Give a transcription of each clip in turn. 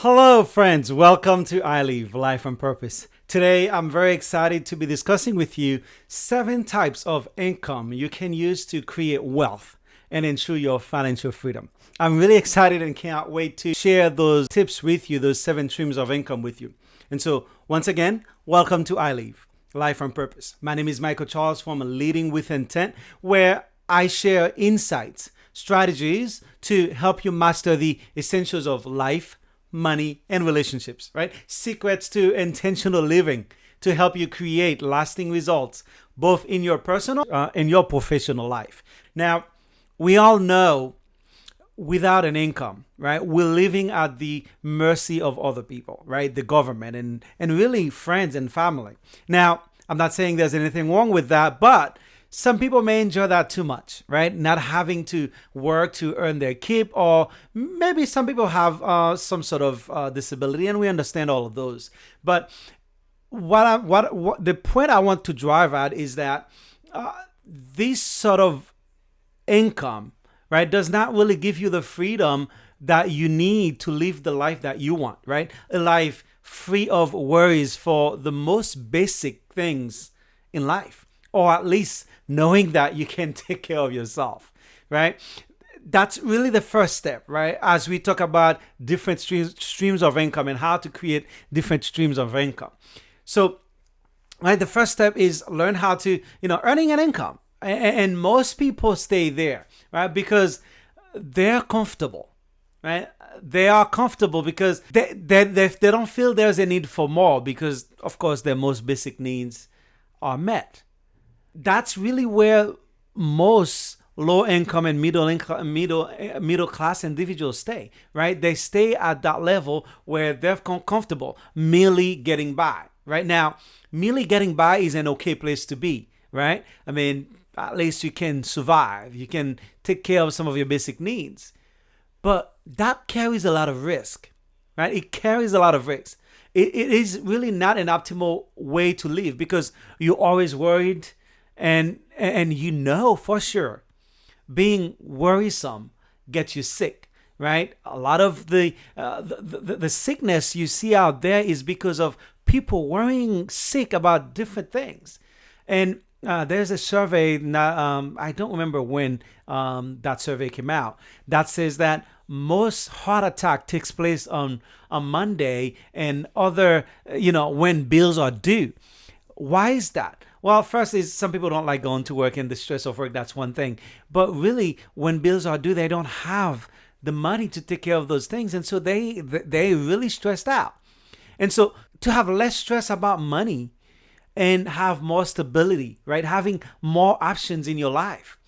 Hello, friends. Welcome to iLive, Life on Purpose. Today, I'm very excited to be discussing with you 7 types of income you can use to create wealth and ensure your financial freedom. I'm really excited and can't wait to share those tips with you, those 7 streams of income with you. And so, once again, welcome to iLive, Life on Purpose. My name is Michael Charles from Leading with Intent, where I share insights, strategies to help you master the essentials of life, money, and relationships, right? Secrets to intentional living to help you create lasting results, both in your personal and your professional life. Now, we all know without an income, right? We're living at the mercy of other people, right? The government and really friends and family. Now, I'm not saying there's anything wrong with that, but some people may enjoy that too much, right? Not having to work to earn their keep, or maybe some people have some sort of disability, and we understand all of those. But what the point I want to drive at is that this sort of income, right, does not really give you the freedom that you need to live the life that you want, right? A life free of worries for the most basic things in life, or at least knowing that you can take care of yourself, right? That's really the first step, right? As we talk about different streams of income and how to create different streams of income. So, right, the first step is learn how to, earning an income. And most people stay there, right? Because they're comfortable, right? They are comfortable because they don't feel there's a need for more because, of course, their most basic needs are met. That's really where most low income and middle class individuals stay, right? They stay at that level where they're comfortable merely getting by. Right now, merely getting by is an okay place to be, right? I mean, at least you can survive. You can take care of some of your basic needs. But that carries a lot of risk, right? It carries a lot of risk. It is really not an optimal way to live because you're always worried. And for sure, being worrisome gets you sick, right? A lot of the sickness you see out there is because of people worrying sick about different things. And there's a survey, I don't remember when that survey came out, that says that most heart attack takes place on Monday and other, when bills are due. Why is that? Well, first is some people don't like going to work and the stress of work. That's one thing. But really, when bills are due, they don't have the money to take care of those things. And so they really stressed out. And so to have less stress about money and have more stability, right? Having more options in your life,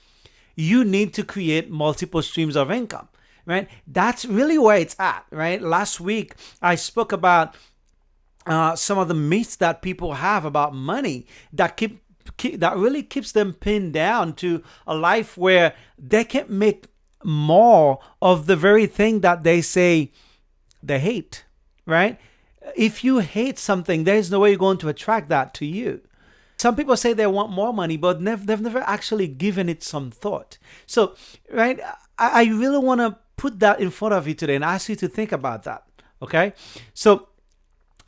you need to create multiple streams of income, right? That's really where it's at, right? Last week, I spoke about some of the myths that people have about money that that really keeps them pinned down to a life where they can't make more of the very thing that they say they hate, right? If you hate something, there's no way you're going to attract that to you. Some people say they want more money, but they've never actually given it some thought. So, right, I really want to put that in front of you today and ask you to think about that, okay? So,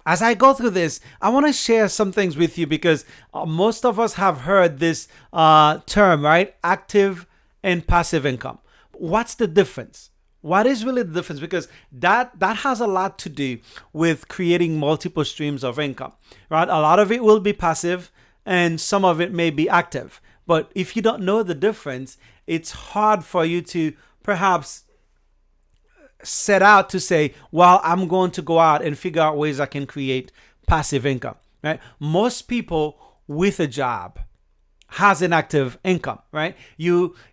as I go through this, I want to share some things with you because most of us have heard this term, right? Active and passive income. What's the difference? What is really the difference? Because that has a lot to do with creating multiple streams of income, right? A lot of it will be passive and some of it may be active. But if you don't know the difference, it's hard for you to perhaps set out to say, well, I'm going to go out and figure out ways I can create passive income, right? Most people with a job has an active income, right?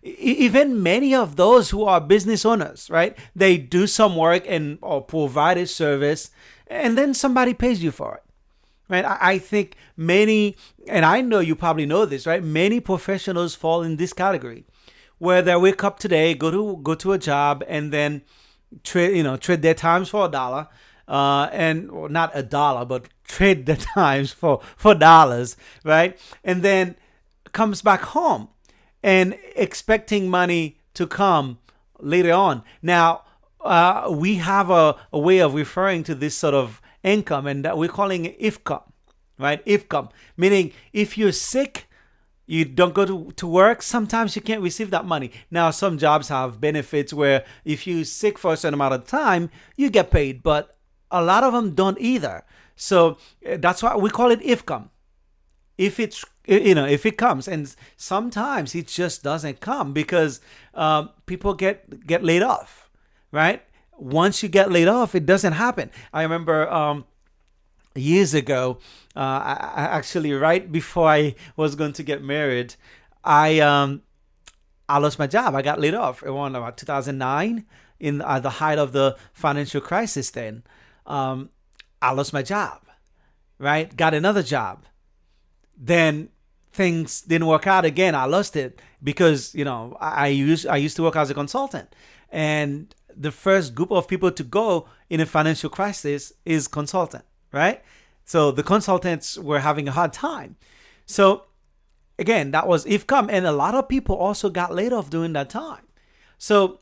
Even many of those who are business owners, right? They do some work or provide a service and then somebody pays you for it, right? I think many, and I know you probably know this, right? Many professionals fall in this category where they wake up today, go to a job and then trade their times for $1, not $1, but trade their times for dollars, right? And then comes back home and expecting money to come later on. Now, we have a way of referring to this sort of income, and that we're calling it IFCOM, right? IFCOM, meaning if you're sick, you don't go to work, sometimes you can't receive that money. Now, some jobs have benefits where if you're sick for a certain amount of time, you get paid, but a lot of them don't either. So that's why we call it IFCOM. If it's, if it comes, and sometimes it just doesn't come because people get laid off, right? Once you get laid off, it doesn't happen. I remember years ago, I actually, right before I was going to get married, I lost my job. I got laid off around about 2009, at the height of the financial crisis. Then I lost my job, right? Got another job. Then things didn't work out again. I lost it because I used to work as a consultant, and the first group of people to go in a financial crisis is consultant, right? So the consultants were having a hard time. So again, that was IFCOM, and a lot of people also got laid off during that time. So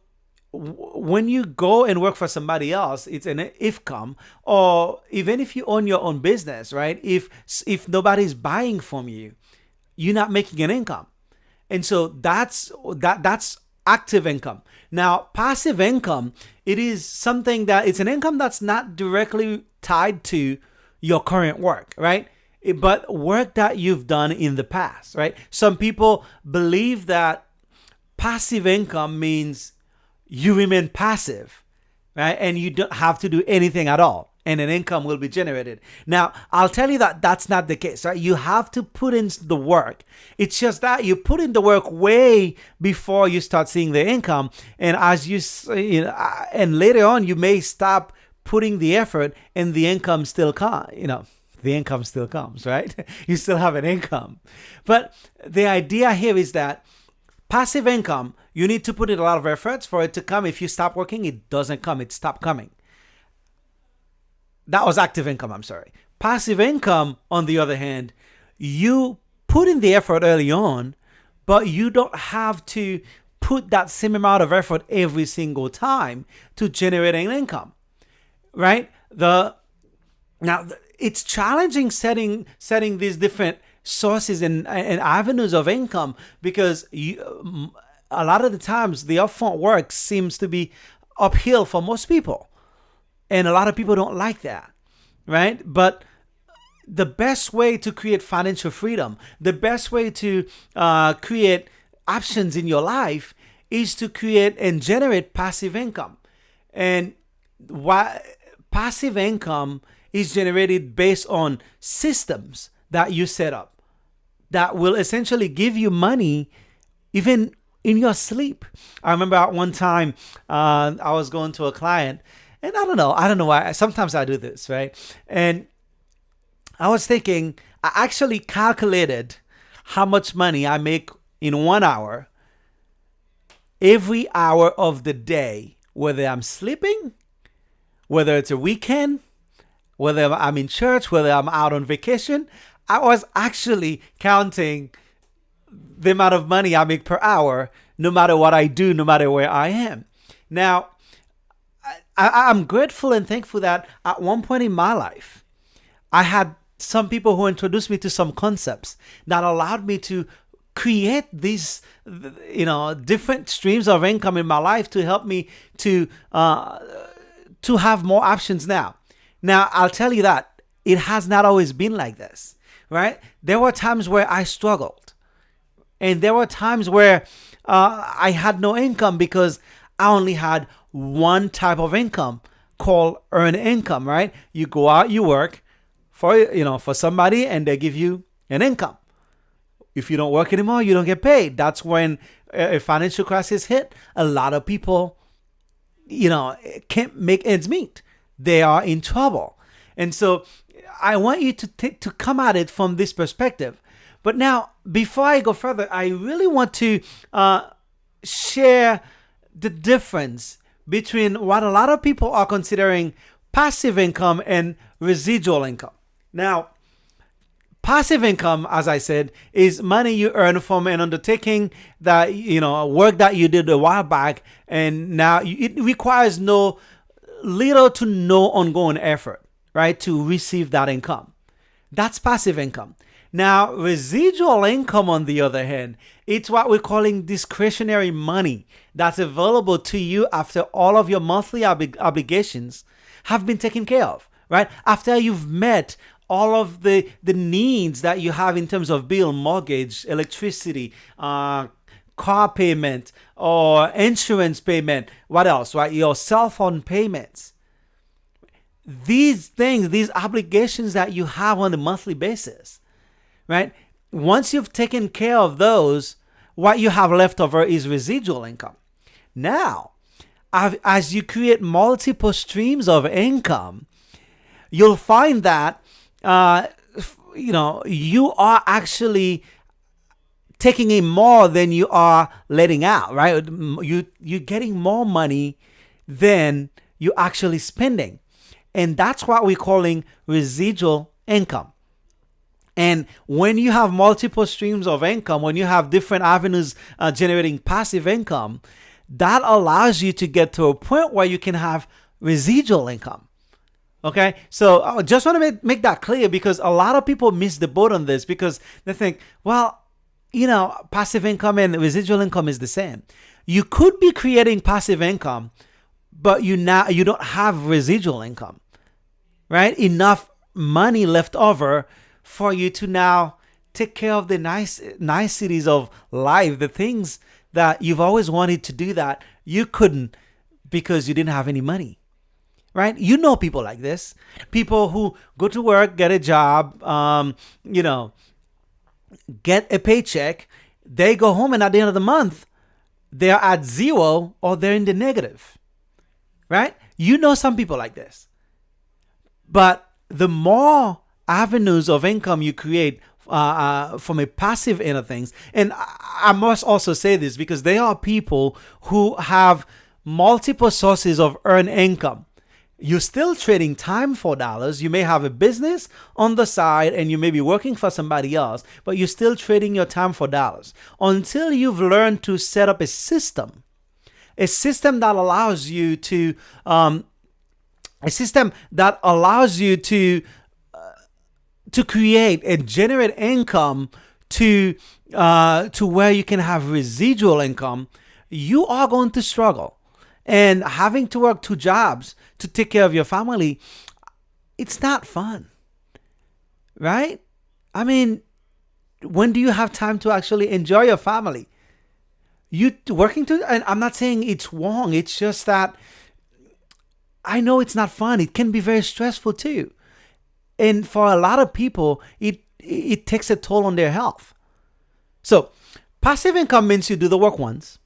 when you go and work for somebody else, it's an IFCOM, or even if you own your own business, right? If nobody's buying from you, you're not making an income. And so that's active income. Now, passive income, it is something that it's an income that's not directly tied to your current work, right? But work that you've done in the past, right? Some people believe that passive income means you remain passive, right? And you don't have to do anything at all, and an income will be generated. Now, I'll tell you that that's not the case, right? You have to put in the work. It's just that you put in the work way before you start seeing the income, and and later on, you may stop putting the effort, and the income still comes. The income still comes, right? You still have an income, but the idea here is that passive income, you need to put in a lot of efforts for it to come. If you stop working, it doesn't come. It stopped coming. That was active income, I'm sorry. Passive income, on the other hand, you put in the effort early on, but you don't have to put that same amount of effort every single time to generate an income, right? It's challenging setting these different sources and avenues of income, because a lot of the times the upfront work seems to be uphill for most people, and a lot of people don't like that, right? But the best way to create financial freedom, the best way to create options in your life, is to create and generate passive income. And passive income is generated based on systems that you set up that will essentially give you money even in your sleep. I remember at one time I was going to a client, and I don't know why. Sometimes I do this, right? And I was thinking, I actually calculated how much money I make in 1 hour every hour of the day, whether I'm sleeping, whether it's a weekend, whether I'm in church, whether I'm out on vacation. I was actually counting the amount of money I make per hour, no matter what I do, no matter where I am. Now, I'm grateful and thankful that at one point in my life, I had some people who introduced me to some concepts that allowed me to create these, different streams of income in my life to help me to have more options now. Now, I'll tell you that it has not always been like this, right? There were times where I struggled, and there were times where I had no income because I only had one type of income called earned income, right? You go out, you work for somebody, and they give you an income. If you don't work anymore, you don't get paid. That's when a financial crisis hit. A lot of people, can't make ends meet. They are in trouble. And so I want you to come at it from this perspective. But now, before I go further, I really want to share the difference between what a lot of people are considering passive income and residual income. Now, Passive income, as I said, is money you earn from an undertaking that, work that you did a while back, and now it requires little to no ongoing effort, right, to receive that income. That's passive income. Now, residual income, on the other hand, it's what we're calling discretionary money that's available to you after all of your monthly obligations have been taken care of, right? After you've met all of the needs that you have in terms of bill, mortgage, electricity, car payment, or insurance payment. What else, right? Your cell phone payments. These things, these obligations that you have on a monthly basis, right? Once you've taken care of those, what you have left over is residual income. Now, as you create multiple streams of income, you'll find that you are actually taking in more than you are letting out, right? You're getting more money than you're actually spending. And that's what we're calling residual income. And when you have multiple streams of income, when you have different avenues generating passive income, that allows you to get to a point where you can have residual income. Okay, so I just want to make that clear, because a lot of people miss the boat on this, because they think, well, passive income and residual income is the same. You could be creating passive income, but you don't have residual income, right? Enough money left over for you to now take care of the niceties of life, the things that you've always wanted to do that you couldn't because you didn't have any money. Right? People like this. People who go to work, get a job, get a paycheck. They go home, and at the end of the month, they're at zero or they're in the negative. Right? Some people like this. But the more avenues of income you create from a passive end of things, and I must also say this, because there are people who have multiple sources of earned income. You're still trading time for dollars. You may have a business on the side and you may be working for somebody else, but you're still trading your time for dollars until you've learned to set up a system that allows you to create and generate income to where you can have residual income. You are going to struggle. And having to work 2 jobs to take care of your family, it's not fun, right? I mean, when do you have time to actually enjoy your family? And I'm not saying it's wrong. It's just that I know it's not fun. It can be very stressful too. And for a lot of people, it takes a toll on their health. So passive income means you do the work once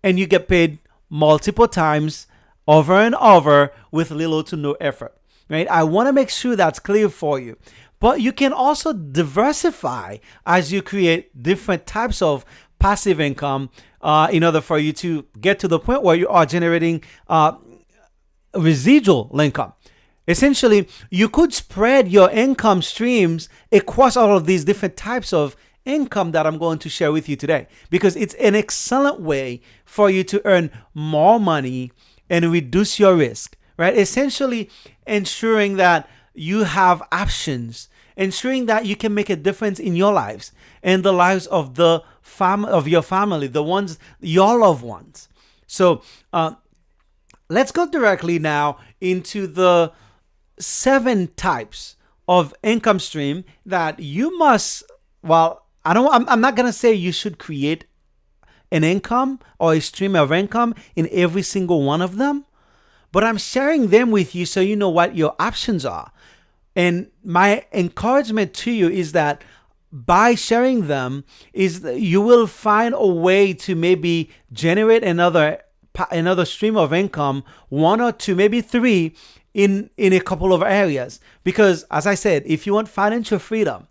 and you get paid multiple times over and over with little to no effort, right? I want to make sure that's clear for you. But you can also diversify as you create different types of passive income in order for you to get to the point where you are generating residual income. Essentially, you could spread your income streams across all of these different types of income that I'm going to share with you today, because it's an excellent way for you to earn more money and reduce your risk, right? Essentially ensuring that you have options, ensuring that you can make a difference in your lives and the lives of your family, your loved ones. So let's go directly now into the 7 types of income stream that you must, I'm not going to say you should create an income or a stream of income in every single one of them, but I'm sharing them with you so you know what your options are. And my encouragement to you is that by sharing them, you will find a way to maybe generate another stream of income, 1 or 2, maybe 3 in a couple of areas. Because as I said, if you want financial freedom,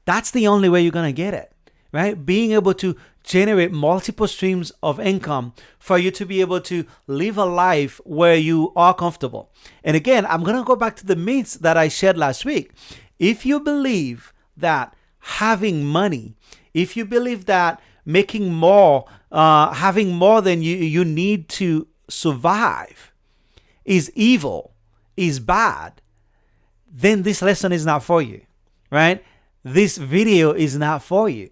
that's the only way you're going to get it, right? Being able to generate multiple streams of income for you to be able to live a life where you are comfortable. And again, I'm going to go back to the myths that I shared last week. If you believe that having money, if you believe that making more, having more than you need to survive is evil, is bad, then this lesson is not for you, right? This video is not for you.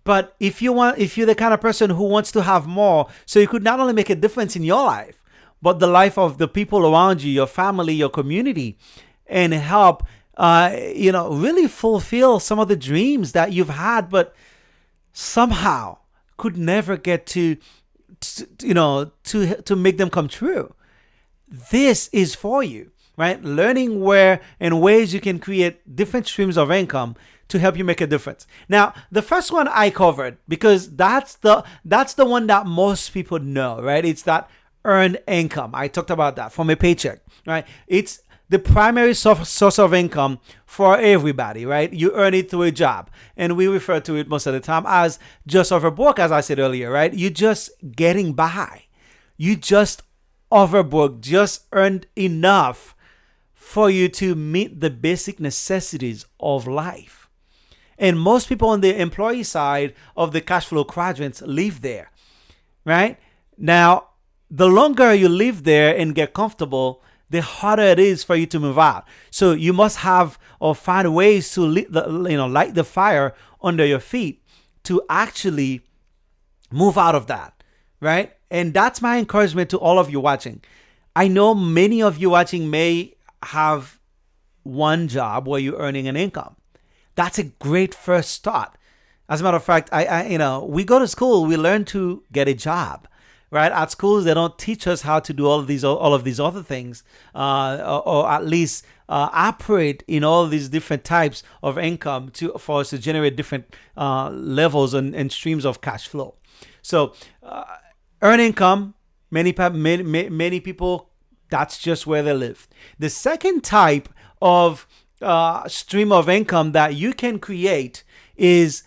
But if you're the kind of person who wants to have more, so you could not only make a difference in your life, but the life of the people around you, your family, your community, and help, really fulfill some of the dreams that you've had, but somehow could never get to make them come true. This is for you, right? Learning where and ways you can create different streams of income to help you make a difference. Now, the first one I covered because that's the one that most people know, right? It's that earned income. I talked about that from a paycheck, right? It's the primary source of income for everybody, right? You earn it through a job. And we refer to it most of the time as just overwork, as I said earlier, right? You're just getting by. You just overwork, just earned enough for you to meet the basic necessities of life. And most people on the employee side of the cash flow quadrants live there, right? Now, the longer you live there and get comfortable, the harder it is for you to move out. So you must have or find ways to light the fire under your feet to actually move out of that, right? And that's my encouragement to all of you watching. I know many of you watching may have one job where you're earning an income. That's a great first start. As a matter of fact, we go to school, we learn to get a job, right? At schools, they don't teach us how to do all of these other things, or at least operate in all these different types of income for us to generate different levels and streams of cash flow. So, earn income. Many people, that's just where they live. The second type of stream of income that you can create is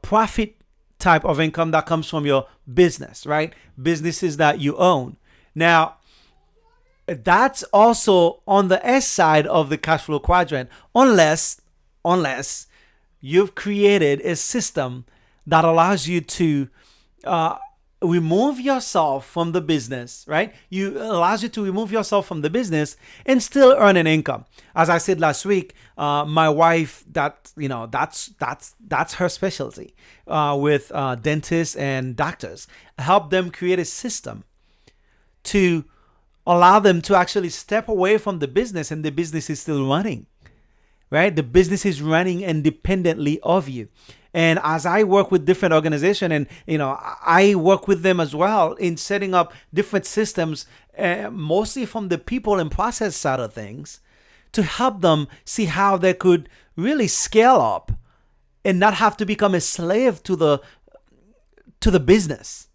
profit type of income that comes from your business, right? Businesses that you own. Now, that's also on the S side of the cash flow quadrant, unless you've created a system that allows you to remove yourself from the business, right? Allows you to remove yourself from the business and still earn an income. As I said last week, my wife, that's her specialty with dentists and doctors. Help them create a system to allow them to actually step away from the business, and the business is still running, right? The business is running independently of you. And as I work with different organizations, and I work with them as well in setting up different systems, mostly from the people and process side of things, to help them see how they could really scale up and not have to become a slave to the business.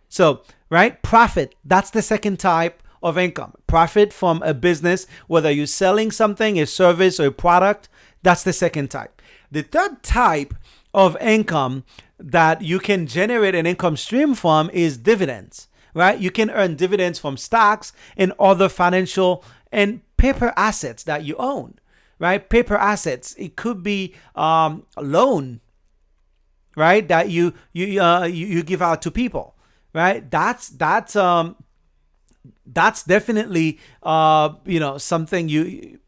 So, right, profit, that's the second type of income. Profit from a business, whether you're selling something, a service or a product, that's the second type. The third type of income that you can generate an income stream from is dividends, right? You can earn dividends from stocks and other financial and paper assets that you own, right? Paper assets, it could be a loan, right? That you give out to people, right? That's definitely something you,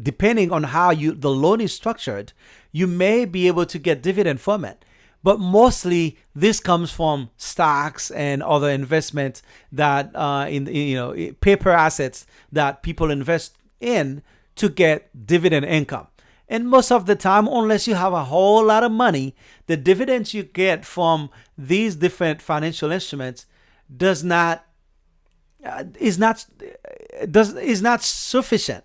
depending on how the loan is structured, you may be able to get dividend from it. But mostly this comes from stocks and other investments that paper assets that people invest in to get dividend income. And most of the time, unless you have a whole lot of money, the dividends you get from these different financial instruments is not sufficient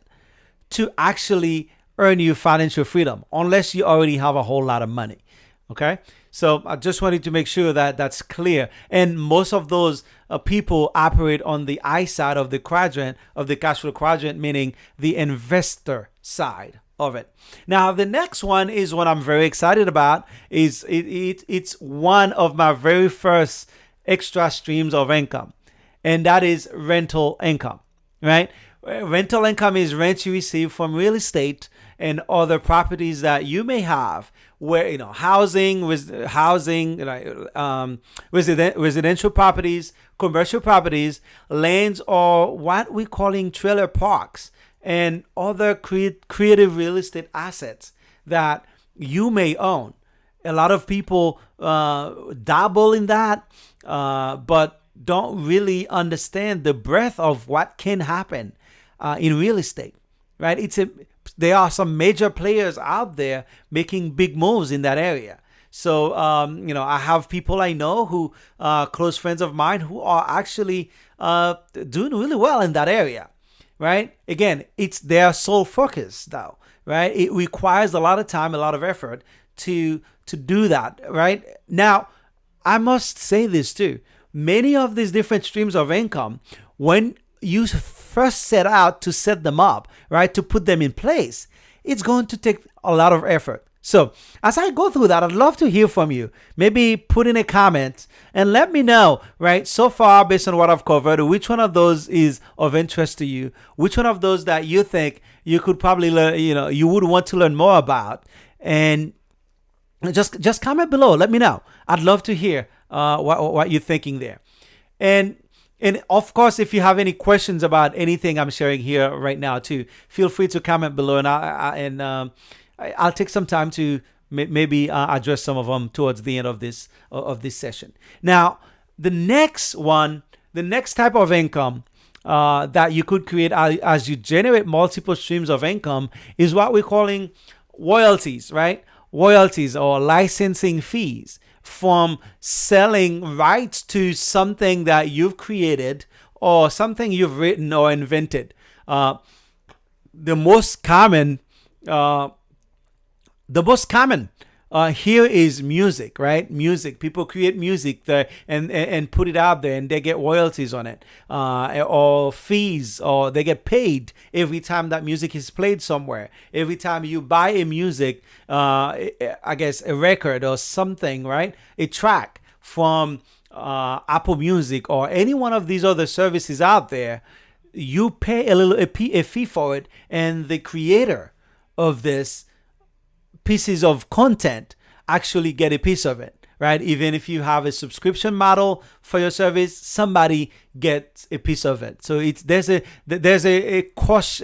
to actually earn you financial freedom, unless you already have a whole lot of money. Okay, so I just wanted to make sure that that's clear. And most of those people operate on the I side of the quadrant, of the cash flow quadrant, meaning the investor side of it. Now, the next one is what I'm very excited about. It's one of my very first extra streams of income, and that is rental income, right? Rental income is rent you receive from real estate and other properties that you may have, where housing, residential properties, commercial properties, lands, or what we're calling trailer parks, and other creative real estate assets that you may own. A lot of people dabble in that, but don't really understand the breadth of what can happen in real estate, right? There are some major players out there making big moves in that area. So, I have people I know who close friends of mine who are actually doing really well in that area, right? Again, it's their sole focus, though, right? It requires a lot of time, a lot of effort to do that, right? Now, I must say this too. Many of these different streams of income, when you first set out to set them up, right, to put them in place, it's going to take a lot of effort. So as I go through that, I'd love to hear from you. Maybe put in a comment and let me know, right, so far based on what I've covered, which one of those is of interest to you, which one of those that you think you could probably learn, you would want to learn more about. And just comment below. Let me know. I'd love to hear what you're thinking there. And of course, if you have any questions about anything I'm sharing here right now too, feel free to comment below, and I'll take some time to maybe address some of them towards the end of this session. Now, the next type of income that you could create as you generate multiple streams of income is what we're calling royalties, right? Royalties or licensing fees from selling rights to something that you've created or something you've written or invented. The most common here is music, right? Music. People create music and put it out there, and they get royalties on it, or fees, or they get paid every time that music is played somewhere. Every time you buy a music, I guess a record or something, right? A track from Apple Music or any one of these other services out there, you pay a fee for it, and the creator of this pieces of content actually get a piece of it, right? Even if you have a subscription model for your service, somebody gets a piece of it. So there's a cost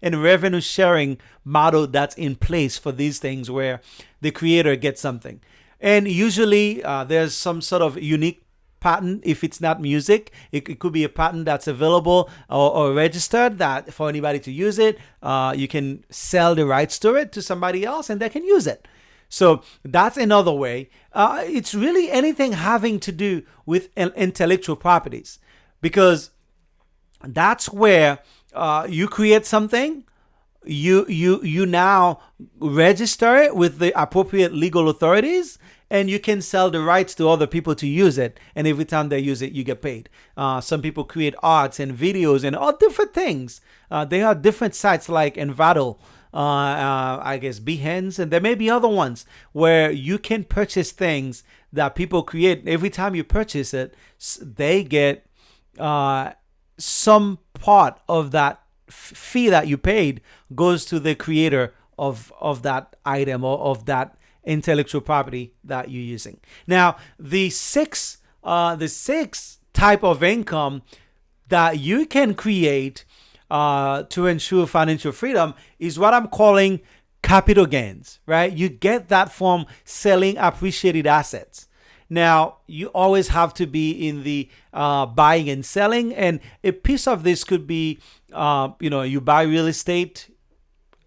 and revenue sharing model that's in place for these things where the creator gets something, and usually there's some sort of unique patent. If it's not music, it could be a patent that's available or registered that for anybody to use it. You can sell the rights to it to somebody else and they can use it. So that's another way. It's really anything having to do with intellectual properties, because that's where you create something, you now register it with the appropriate legal authorities, and you can sell the rights to other people to use it. And every time they use it, you get paid. Some people create arts and videos and all different things. There are different sites like Envato, I guess Behance, and there may be other ones where you can purchase things that people create. Every time you purchase it, they get some part of that fee that you paid goes to the creator of that item or of that intellectual property that you're using. Now, the sixth type of income that you can create to ensure financial freedom is what I'm calling capital gains, right? You get that from selling appreciated assets. Now, you always have to be in the buying and selling, and a piece of this could be, you buy real estate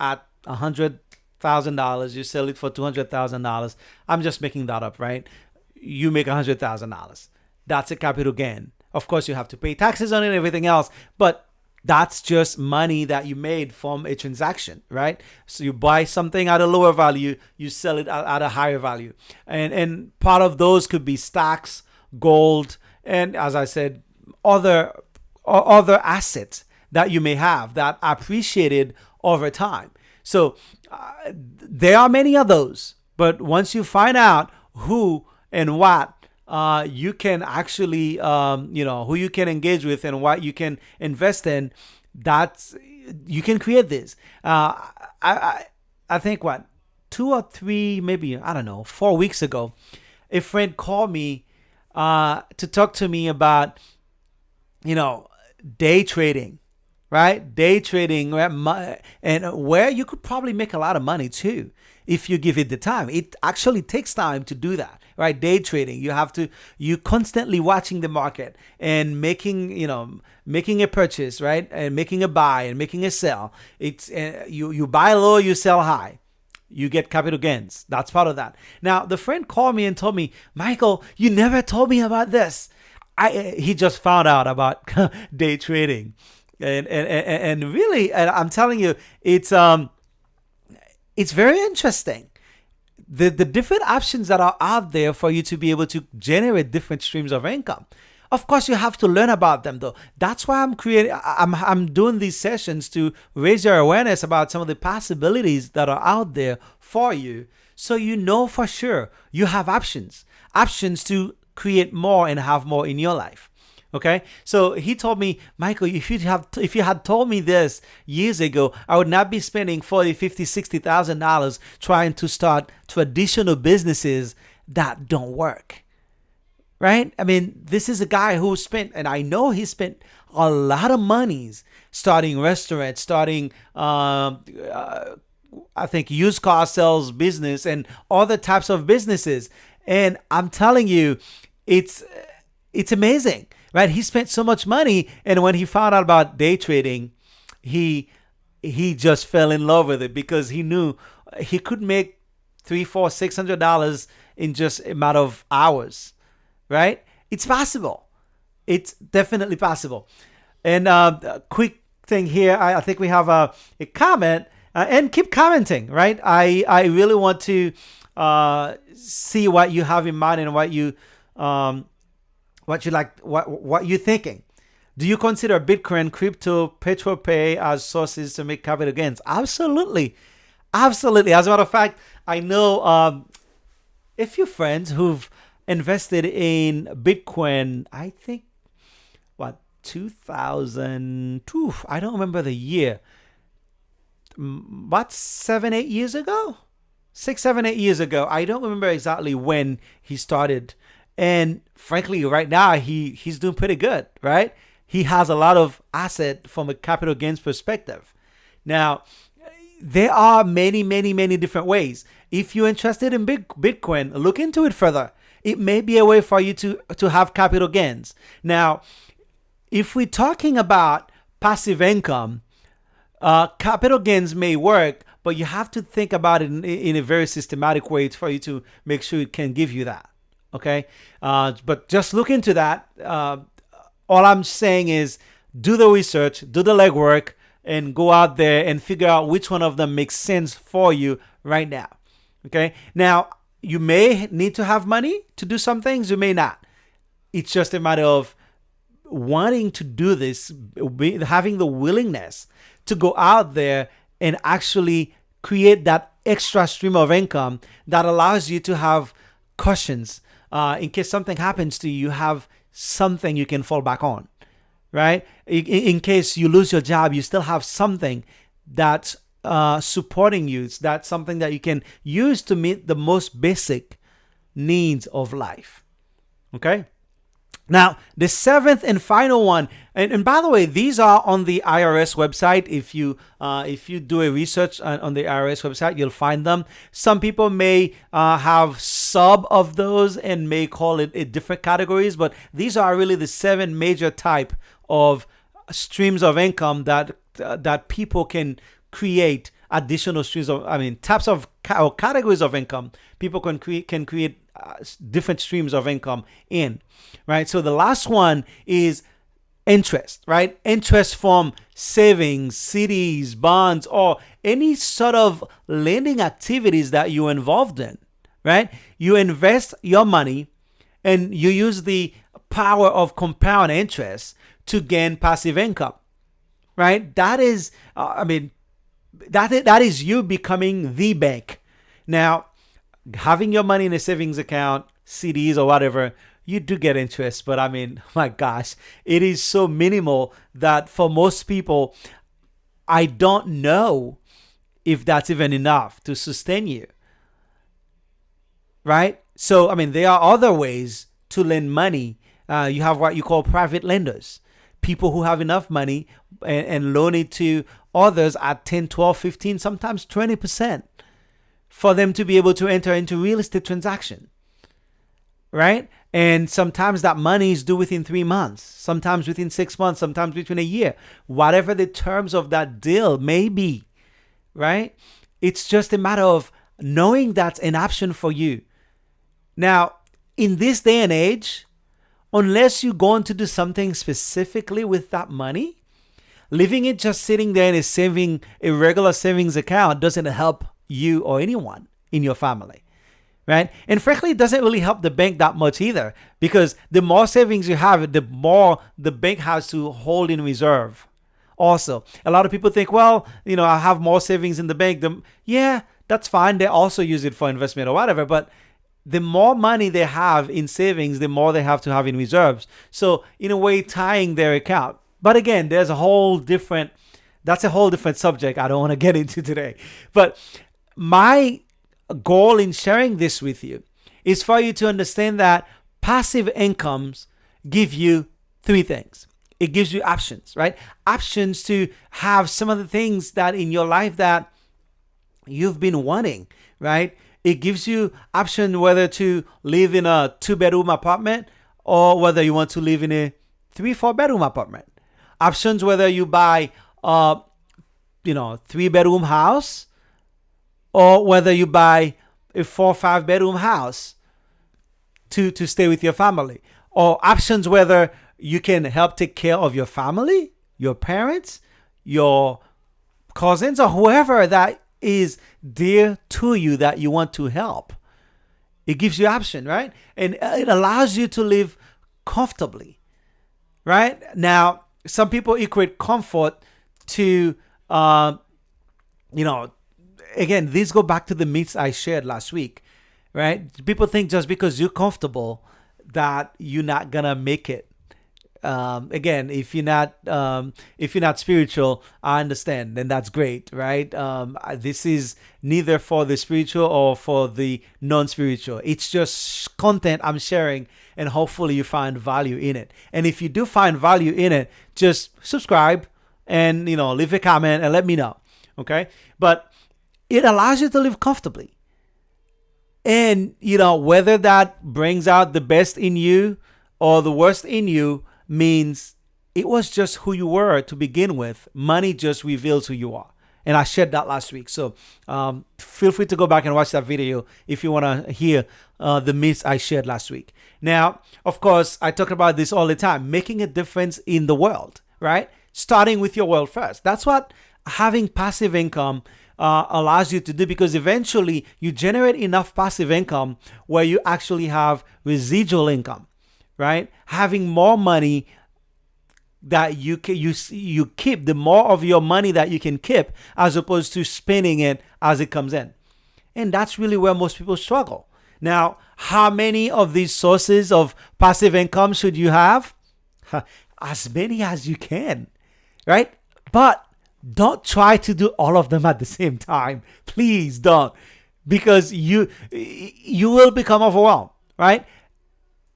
at $100,000, you sell it for $200,000. I'm just making that up, right? You make $100,000. That's a capital gain. Of course, you have to pay taxes on it and everything else, but that's just money that you made from a transaction, right? So you buy something at a lower value, you sell it at a higher value. And part of those could be stocks, gold, and as I said, other assets that you may have that appreciated over time. So there are many of those, but once you find out who and what you can actually, who you can engage with and what you can invest in, That's you can create this. I think what 2 or 3, maybe I don't know, 4 weeks ago, a friend called me to talk to me about you know day trading, right? Day trading, and where you could probably make a lot of money too if you give it the time. It actually takes time to do that, right? Day trading, you constantly watching the market and making a purchase, right? And making a buy and making a sell. It's you buy low, you sell high. You get capital gains. That's part of that. Now, the friend called me and told me, Michael, you never told me about this. He just found out about day trading, and really, and I'm telling you, it's very interesting. The different options that are out there for you to be able to generate different streams of income. Of course, you have to learn about them, though. That's why I'm doing these sessions to raise your awareness about some of the possibilities that are out there for you, so you know for sure you have options to create more and have more in your life. Okay, so he told me, Michael, if you had told me this years ago, I would not be spending 40, 50, $60,000 trying to start traditional businesses that don't work. Right? I mean, this is a guy who spent, and I know he spent a lot of monies starting restaurants, starting, I think, used car sales business and other types of businesses. And I'm telling you, it's amazing, right? He spent so much money, and when he found out about day trading, he just fell in love with it because he knew he could make $300, $400, $600 in just a matter of hours. Right? It's possible. It's definitely possible. And a quick thing here, I think we have a comment, and keep commenting, right? I really want to see what you have in mind and what you like, what you're thinking. Do you consider Bitcoin, crypto, PetroPay as sources to make capital gains? Absolutely. Absolutely. As a matter of fact, I know a few friends who've invested in Bitcoin, I think, 2002, I don't remember the year, about 7, 8 years ago? 6, 7, 8 years ago. I don't remember exactly when he started. And frankly, right now, he's doing pretty good, right? He has a lot of asset from a capital gains perspective. Now, there are many, many, many different ways. If you're interested in Bitcoin, look into it further. It may be a way for you to have capital gains. Now, if we're talking about passive income, capital gains may work, but you have to think about it in a very systematic way for you to make sure it can give you that. Okay? But just look into that. All I'm saying is do the research, do the legwork, and go out there and figure out which one of them makes sense for you right now. Okay? Now, you may need to have money to do some things. You may not. It's just a matter of wanting to do this, having the willingness to go out there and actually create that extra stream of income that allows you to have cushions. In case something happens to you, you have something you can fall back on, right? In case you lose your job, you still have something that's supporting you. That's something that you can use to meet the most basic needs of life. Okay? Now, the seventh and final one, and by the way, these are on the IRS website. If you do a research on the IRS website, you'll find them. Some people may have sub of those and may call it different categories, but these are really the 7 major type of streams of income that people can create additional streams of, types of or categories of income people can create different streams of income in, right? So the last one is interest, right? Interest from savings, CDs, bonds, or any sort of lending activities that you're involved in, right? You invest your money and you use the power of compound interest to gain passive income, right? That is, that is you becoming the bank. Now, having your money in a savings account, CDs or whatever, you do get interest, but I mean, my gosh, it is so minimal that for most people, I don't know if that's even enough to sustain you, right? So, I mean, there are other ways to lend money. You have what you call private lenders, people who have enough money and loan it to others at 10, 12, 15, sometimes 20% for them to be able to enter into real estate transaction, right? And sometimes that money is due within 3 months, sometimes within 6 months, sometimes within a year, whatever the terms of that deal may be, right? It's just a matter of knowing that's an option for you. Now, in this day and age, unless you're going to do something specifically with that money, leaving it just sitting there in a regular savings account doesn't help you or anyone in your family, right? And frankly, it doesn't really help the bank that much either, because the more savings you have, the more the bank has to hold in reserve. Also, a lot of people think, well, I have more savings in the bank. Yeah, that's fine. They also use it for investment or whatever, but the more money they have in savings, the more they have to have in reserves. So in a way, tying their account. But again, that's a whole different subject I don't want to get into today. But my goal in sharing this with you is for you to understand that passive incomes give you three things. It gives you options, right? Options to have some of the things that in your life that you've been wanting, right? It gives you option whether to live in a 2-bedroom apartment or whether you want to live in a 3-4-bedroom apartment. Options whether you buy 3-bedroom house or whether you buy a 4-5-bedroom house to stay with your family. Or options whether you can help take care of your family, your parents, your cousins, or whoever that is dear to you that you want to help. It gives you option, right? And it allows you to live comfortably, right? Now, some people equate comfort to, again, these go back to the myths I shared last week, right? People think just because you're comfortable that you're not gonna make it. Again, if you're not spiritual, I understand, then that's great, right? This is neither for the spiritual or for the non-spiritual. It's just content I'm sharing, and hopefully you find value in it. And if you do find value in it, just subscribe and leave a comment and let me know, okay? But it allows you to live comfortably, and whether that brings out the best in you or the worst in you means it was just who you were to begin with. Money just reveals who you are. And I shared that last week. So feel free to go back and watch that video if you want to hear the myths I shared last week. Now, of course, I talk about this all the time, making a difference in the world, right? Starting with your world first. That's what having passive income allows you to do, because eventually you generate enough passive income where you actually have residual income. Right? Having more money that you keep, the more of your money that you can keep, as opposed to spending it as it comes in. And that's really where most people struggle. Now, how many of these sources of passive income should you have? As many as you can, right? But don't try to do all of them at the same time. Please don't, because you will become overwhelmed, right?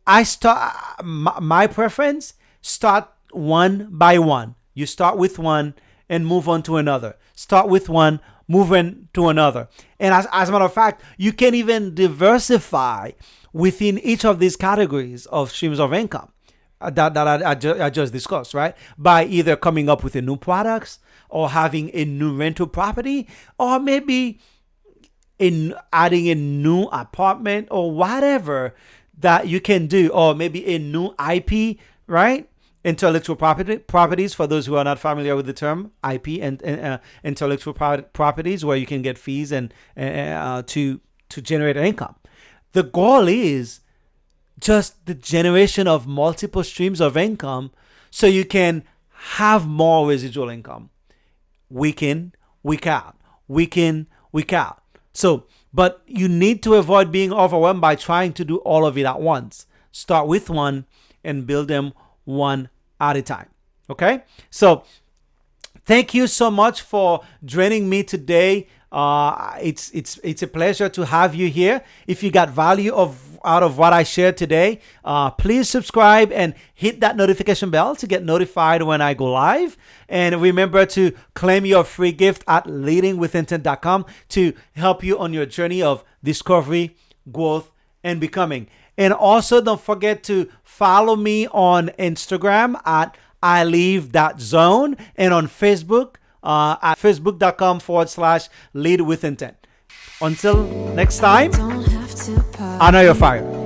My preference, start one by one. You start with one and move on to another. Start with one, move on to another. And as a matter of fact, you can even diversify within each of these categories of streams of income that I just discussed, right? By either coming up with a new products or having a new rental property, or maybe in adding a new apartment or whatever that you can do, or maybe a new IP, right? Intellectual properties, for those who are not familiar with the term IP, and intellectual properties, where you can get fees and to generate income. The goal is just the generation of multiple streams of income, so you can have more residual income week in, week out, week in, week out. So, but you need to avoid being overwhelmed by trying to do all of it at once. Start with one and build them one at a time. Okay? So thank you so much for joining me today. It's a pleasure to have you here. If you got value out of what I shared today, please subscribe and hit that notification bell to get notified when I go live. And remember to claim your free gift at leadingwithintent.com to help you on your journey of discovery, growth, and becoming. And also don't forget to follow me on Instagram at iLive.zone and on Facebook at facebook.com/lead with intent. Until next time, honor your fire.